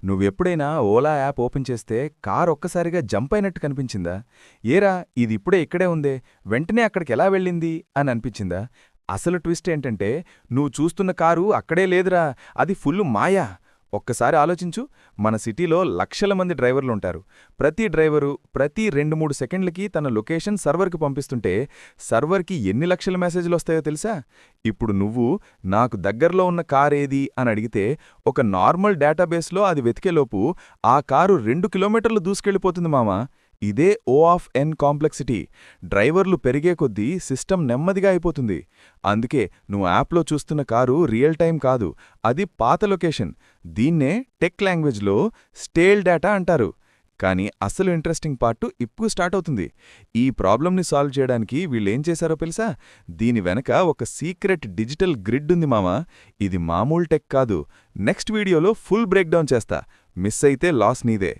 నువ్వెప్పుడైనా Ola app open చేస్తే car ఒక్కసారిగా జంప్ అయినట్టు కనిపించిందా? ఏరా ఇది ఇప్పుడే ఇక్కడే ఉందే, వెంటనే అక్కడికెలా వెళ్ళింది అని అనిపించిందా? అసలు ట్విస్ట్ ఏంటంటే, నువ్వు చూస్తున్న కారు అక్కడే లేదురా, అది ఫుల్లు మాయా. ఒక్కసారి ఆలోచించు, మన సిటీలో లక్షల మంది డ్రైవర్లుంటారు. ప్రతి డ్రైవరు ప్రతి 2-3 సెకండ్లకి తన లొకేషన్ సర్వర్కి పంపిస్తుంటే సర్వర్కి ఎన్ని లక్షల మెసేజ్లొస్తాయో తెలుసా? ఇప్పుడు నువ్వు నాకు దగ్గర్లో ఉన్న కారేది అని అడిగితే ఒక నార్మల్ డేటాబేస్లో అది వెతికేలోపు ఆ కారు 2 కిలోమీటర్లు దూసుకెళ్ళిపోతుంది మామా. ఇదే ఓ ఆఫ్ ఎన్ కాంప్లెక్సిటీ. డ్రైవర్లు పెరిగే కొద్దీ సిస్టమ్ నెమ్మదిగా అయిపోతుంది. అందుకే నువ్వు యాప్లో చూస్తున్న కారు రియల్ టైం కాదు, అది పాత లొకేషన్. దీన్నే టెక్ లాంగ్వేజ్లో స్టేల్ డేటా అంటారు. కానీ అసలు ఇంట్రెస్టింగ్ పార్టు ఇప్పుడు స్టార్ట్ అవుతుంది. ఈ ప్రాబ్లంని సాల్వ్ చేయడానికి వీళ్ళేం చేశారో తెలుసా? దీని వెనక ఒక సీక్రెట్ డిజిటల్ గ్రిడ్ ఉంది మామా. ఇది మామూలు టెక్ కాదు. నెక్స్ట్ వీడియోలో ఫుల్ బ్రేక్డౌన్ చేస్తా. మిస్ అయితే లాస్ నీదే.